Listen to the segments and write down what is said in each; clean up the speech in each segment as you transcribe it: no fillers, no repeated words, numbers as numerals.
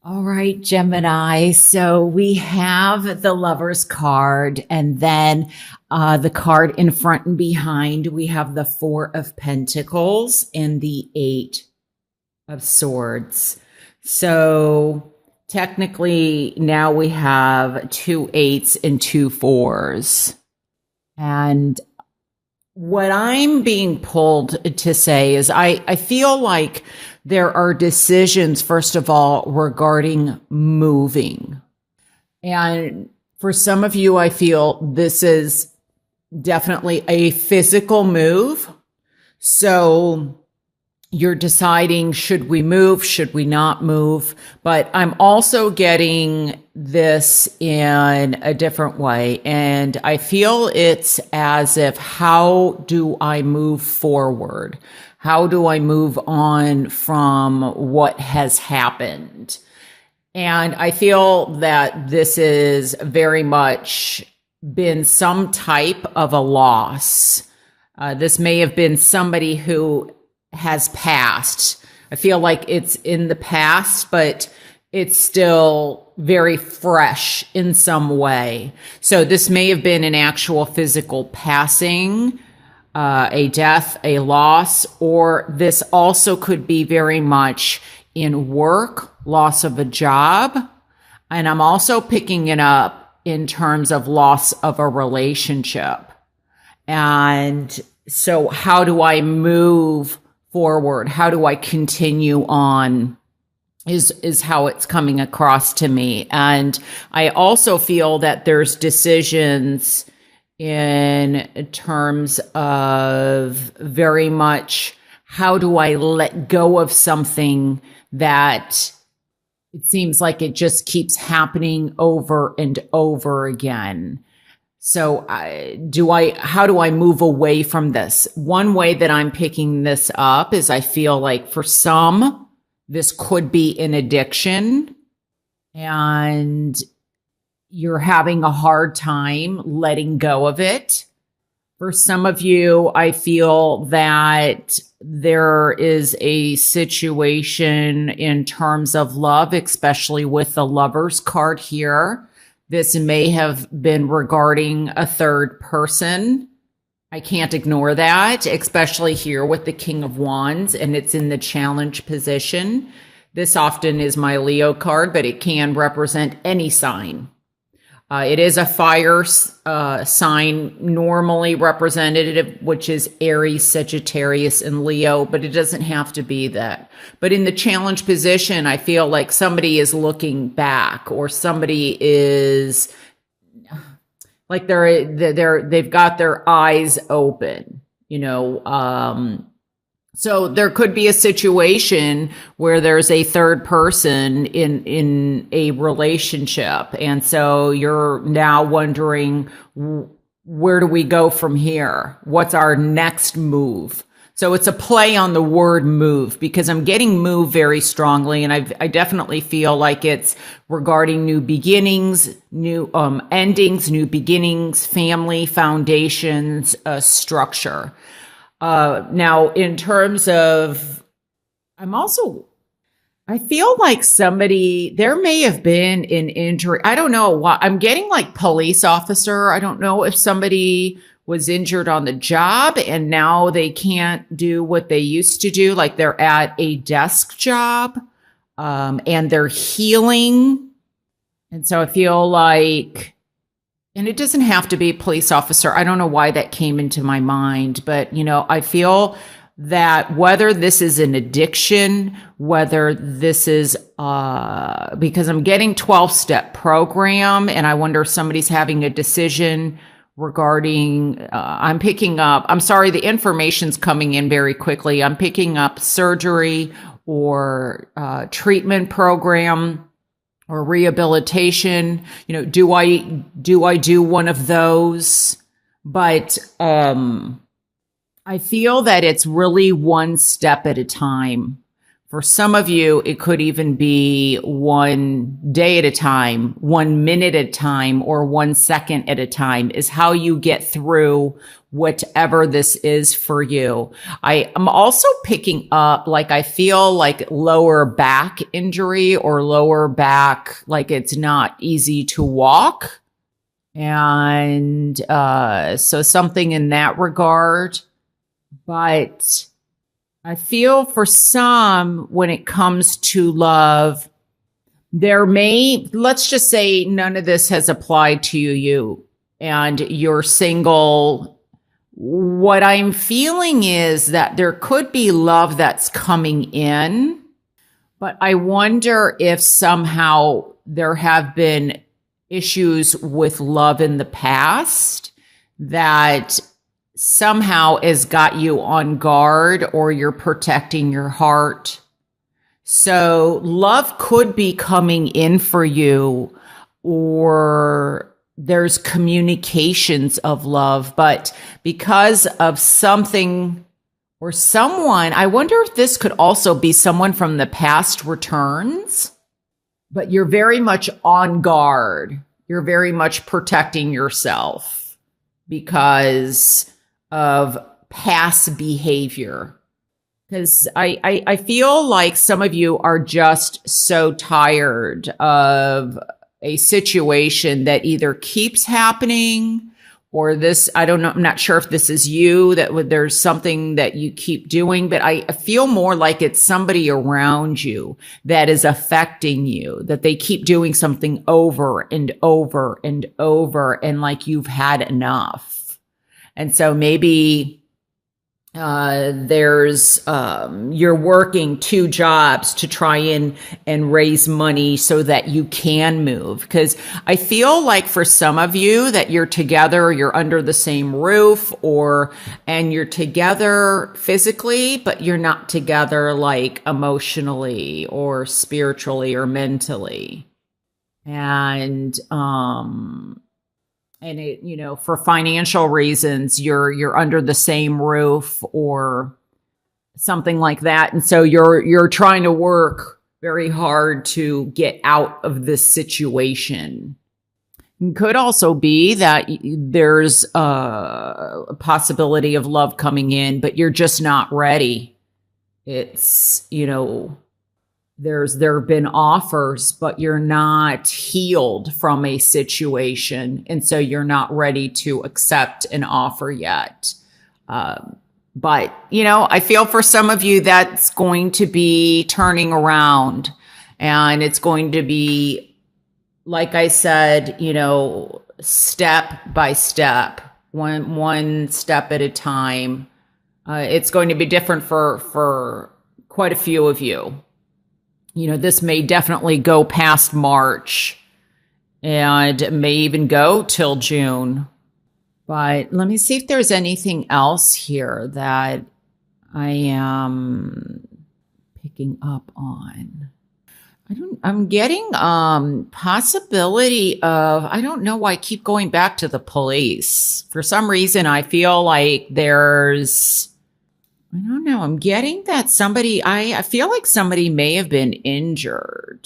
All right, Gemini. So we have the Lover's card, and then the card in front and behind, we have the Four of Pentacles and the Eight of Swords. So technically, now we have two eights and two fours. And what I'm being pulled to say is I feel like there are decisions, first of all, regarding moving. And for some of you, I feel this is definitely a physical move. So you're deciding, should we move? Should we not move? But I'm also getting this in a different way. And I feel it's as if, how do I move forward? How do I move on from what has happened? And I feel that this is very much been some type of a loss. This may have been somebody who has passed. I feel like it's in the past, but it's still very fresh in some way. So this may have been an actual physical passing, a death, a loss, or this also could be very much in work, loss of a job. And I'm also picking it up in terms of loss of a relationship. And so how do I move forward? How do I continue on is how it's coming across to me. And I also feel that there's decisions in terms of very much, how do I let go of something that it seems like it just keeps happening over and over again. So how do I move away from this? One way that I'm picking this up is I feel like for some, this could be an addiction and you're having a hard time letting go of it. For some of you, I feel that there is a situation in terms of love, especially with the Lover's card here. This may have been regarding a third person. I can't ignore that, especially here with the King of Wands, and it's in the challenge position. This often is my Leo card, but it can represent any sign. It is a fire sign, normally representative, which is Aries, Sagittarius, and Leo, but it doesn't have to be that. But in the challenge position, I feel like somebody is looking back, or somebody is like they've got their eyes open, so there could be a situation where there's a third person in a relationship. And so you're now wondering, where do we go from here? What's our next move? So it's a play on the word move, because I'm getting move very strongly. And I definitely feel like it's regarding new beginnings, new endings, new beginnings, family, foundations, structure. Now, in terms of, I feel like there may have been an injury. I don't know why. I'm getting like police officer. I don't know if somebody was injured on the job and now they can't do what they used to do. Like they're at a desk job, and they're healing. And so I feel like, and it doesn't have to be a police officer. I don't know why that came into my mind, but I feel that whether this is an addiction, whether this is, because I'm getting 12-step program, and I wonder if somebody's having a decision regarding, I'm sorry, the information's coming in very quickly. I'm picking up surgery or treatment program or rehabilitation. Do I do one of those? But I feel that it's really one step at a time. For some of you, it could even be 1 day at a time, 1 minute at a time, or 1 second at a time is how you get through whatever this is for you. I am also picking up, like, I feel like lower back injury or lower back, like it's not easy to walk. And so something in that regard. But I feel for some, when it comes to love, let's just say none of this has applied to you and you're single. What I'm feeling is that there could be love that's coming in, but I wonder if somehow there have been issues with love in the past that somehow has got you on guard, or you're protecting your heart. So love could be coming in for you, or there's communications of love, but because of something or someone, I wonder if this could also be someone from the past returns, but you're very much on guard. You're very much protecting yourself because of past behavior. Because I feel like some of you are just so tired of a situation that either keeps happening, or this, I don't know, I'm not sure if this is you, that there's something that you keep doing, but I feel more like it's somebody around you that is affecting you, that they keep doing something over and over and over, and like you've had enough. And so maybe you're working 2 jobs to try and raise money so that you can move. Because I feel like for some of you that you're together, you're under the same roof, and you're together physically, but you're not together like emotionally or spiritually or mentally. And it, for financial reasons, you're under the same roof or something like that. And so you're trying to work very hard to get out of this situation. It could also be that there's a possibility of love coming in, but you're just not ready. It's, there have been offers, but you're not healed from a situation. And so you're not ready to accept an offer yet. But, I feel for some of you that's going to be turning around, and it's going to be, like I said, step by step, one step at a time. It's going to be different for quite a few of you. This may definitely go past March and may even go till June. But let me see if there's anything else here that I am picking up on. I'm getting possibility of, I don't know why I keep going back to the police. For some reason, I feel like I don't know. I'm getting that I feel like somebody may have been injured,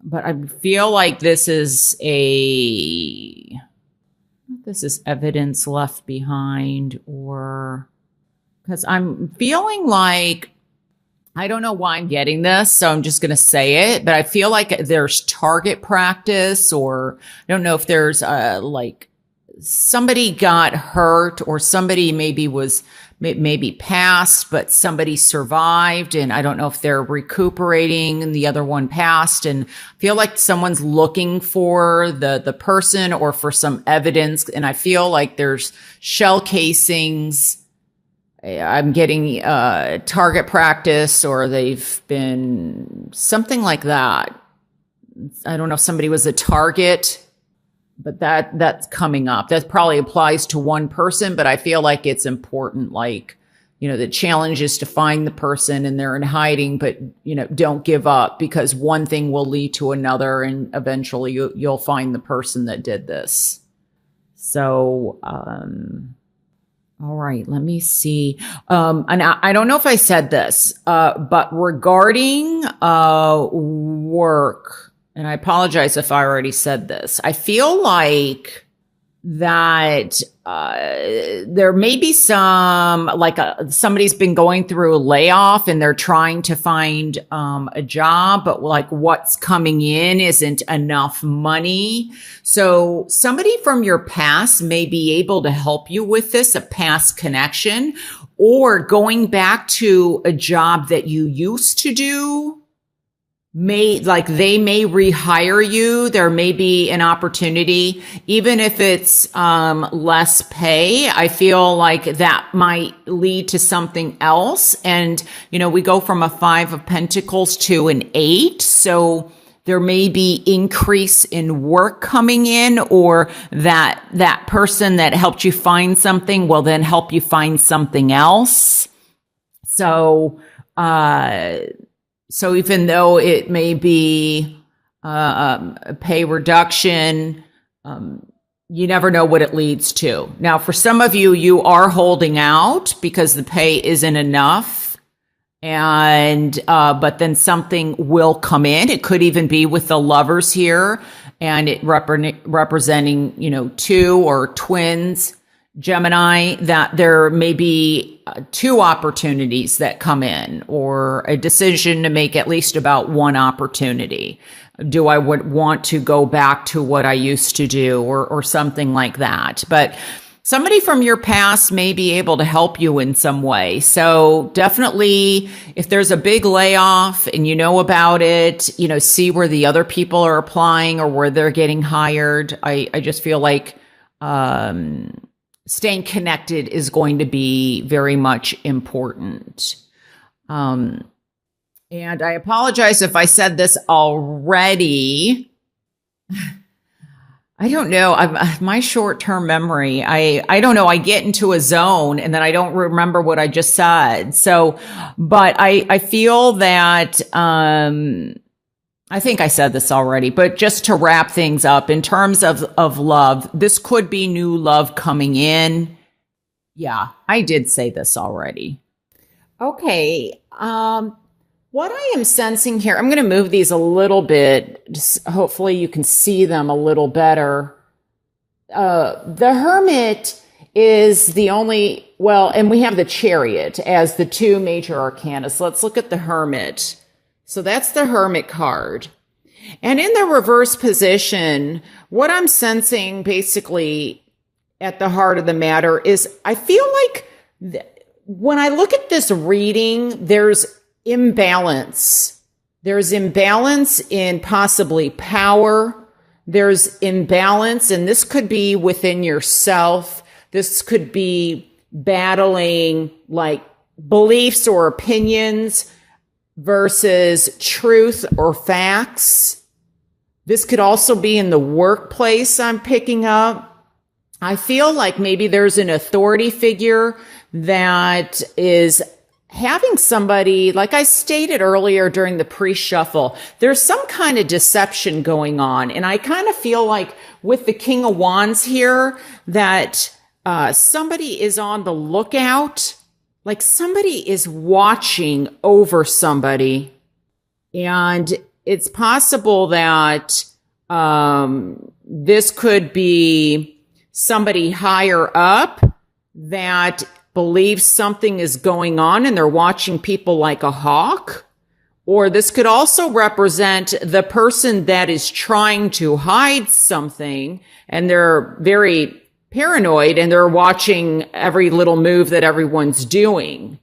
but I feel like this is evidence left behind, or because I'm feeling like, I don't know why I'm getting this, so I'm just going to say it, but I feel like there's target practice, or I don't know if there's like somebody got hurt, or somebody maybe passed, but somebody survived, and I don't know if they're recuperating and the other one passed, and I feel like someone's looking for the person or for some evidence, and I feel like there's shell casings. I'm getting target practice, or they've been something like that. I don't know if somebody was a target, but that's coming up. That probably applies to one person, but I feel like it's important. Like, the challenge is to find the person, and they're in hiding, but, don't give up, because one thing will lead to another, and eventually you'll find the person that did this. So, All right, let me see. And I don't know if I said this, but regarding work, and I apologize if I already said this, I feel like that there may be some, like somebody's been going through a layoff and they're trying to find a job, but like what's coming in isn't enough money. So somebody from your past may be able to help you with this, a past connection, or going back to a job that you used to do. They may rehire you. There may be an opportunity, even if it's less pay. I feel like that might lead to something else. And, we go from a 5 of Pentacles to an 8. So there may be increase in work coming in, or that person that helped you find something will then help you find something else. So even though it may be a pay reduction, you never know what it leads to. Now, for some of you, you are holding out because the pay isn't enough, and but then something will come in. It could even be with the Lovers here, and it representing 2 or twins. Gemini, that there may be 2 opportunities that come in, or a decision to make at least about one opportunity. Do I want to go back to what I used to do, or something like that? But somebody from your past may be able to help you in some way. So definitely, if there's a big layoff and you know about it, see where the other people are applying or where they're getting hired. I just feel like, staying connected is going to be very much important. And I apologize if I said this already. I don't know. My short-term memory, I don't know. I get into a zone and then I don't remember what I just said. So, but I feel that, I think I said this already, but just to wrap things up in terms of love, this could be new love coming in. Yeah, I did say this already. Okay. What I am sensing here, I'm going to move these a little bit. Just hopefully you can see them a little better. The Hermit is the only, and we have the Chariot as the 2 major arcana. So let's look at the Hermit. So that's the Hermit card. And in the reverse position, what I'm sensing basically at the heart of the matter is I feel like when I look at this reading, there's imbalance. There's imbalance in possibly power. There's imbalance, and this could be within yourself. This could be battling like beliefs or opinions versus truth or facts. This could also be in the workplace I'm picking up. I feel like maybe there's an authority figure that is having somebody, like I stated earlier during the pre-shuffle, there's some kind of deception going on. And I kind of feel like with the King of Wands here that somebody is on the lookout. Like somebody is watching over somebody, and it's possible that this could be somebody higher up that believes something is going on and they're watching people like a hawk. Or this could also represent the person that is trying to hide something and they're very paranoid and they're watching every little move that everyone's doing.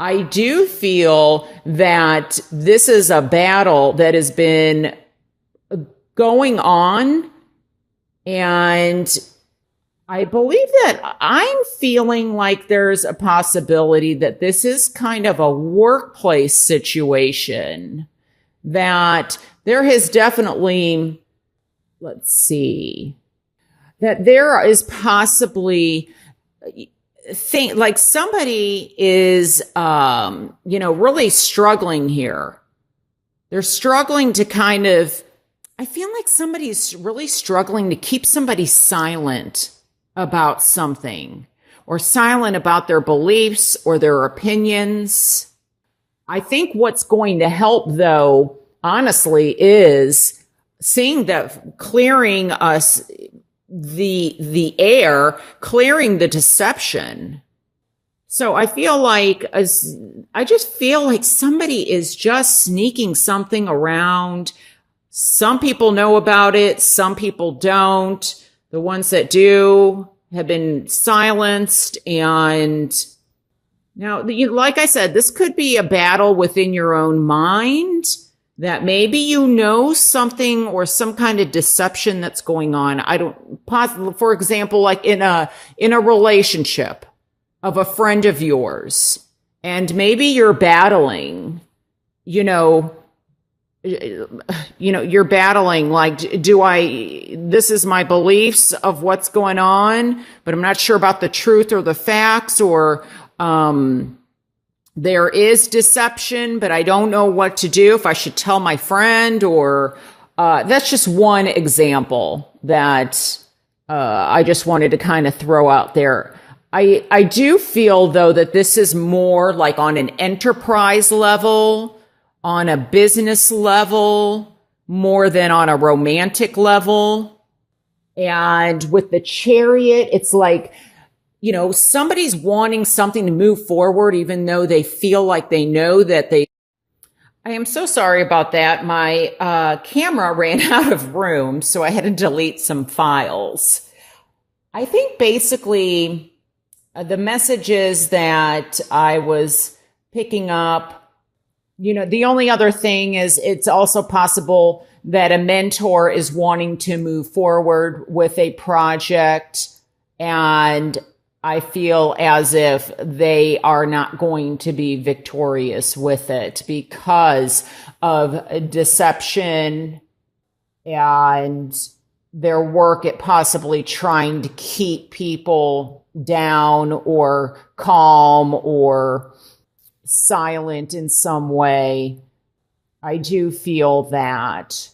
I do feel that this is a battle that has been going on, and I believe that I'm feeling like there's a possibility that this is kind of a workplace situation, that there has definitely, let's see, that there is possibly like somebody is, really struggling here. They're struggling to kind of, I feel like somebody's really struggling to keep somebody silent about something, or silent about their beliefs or their opinions. I think what's going to help, though, honestly, is seeing that clearing us the air, clearing the deception. So I just feel like somebody is just sneaking something around. Some people know about it. Some people don't. The ones that do have been silenced. And now, like I said, this could be a battle within your own mind, that maybe you know something or some kind of deception that's going on. For example, like in a relationship of a friend of yours, and maybe you're battling, you're battling, like, this is my beliefs of what's going on, but I'm not sure about the truth or the facts, or, there is deception, but I don't know what to do, if I should tell my friend, or, that's just one example that, I just wanted to kind of throw out there. I do feel, though, that this is more like on an enterprise level, on a business level, more than on a romantic level. And with the Chariot, it's like, somebody's wanting something to move forward, even though they feel like they know that I am so sorry about that. My camera ran out of room, so I had to delete some files. I think basically the messages that I was picking up, the only other thing is it's also possible that a mentor is wanting to move forward with a project, and I feel as if they are not going to be victorious with it because of deception and their work at possibly trying to keep people down or calm or silent in some way. I do feel that.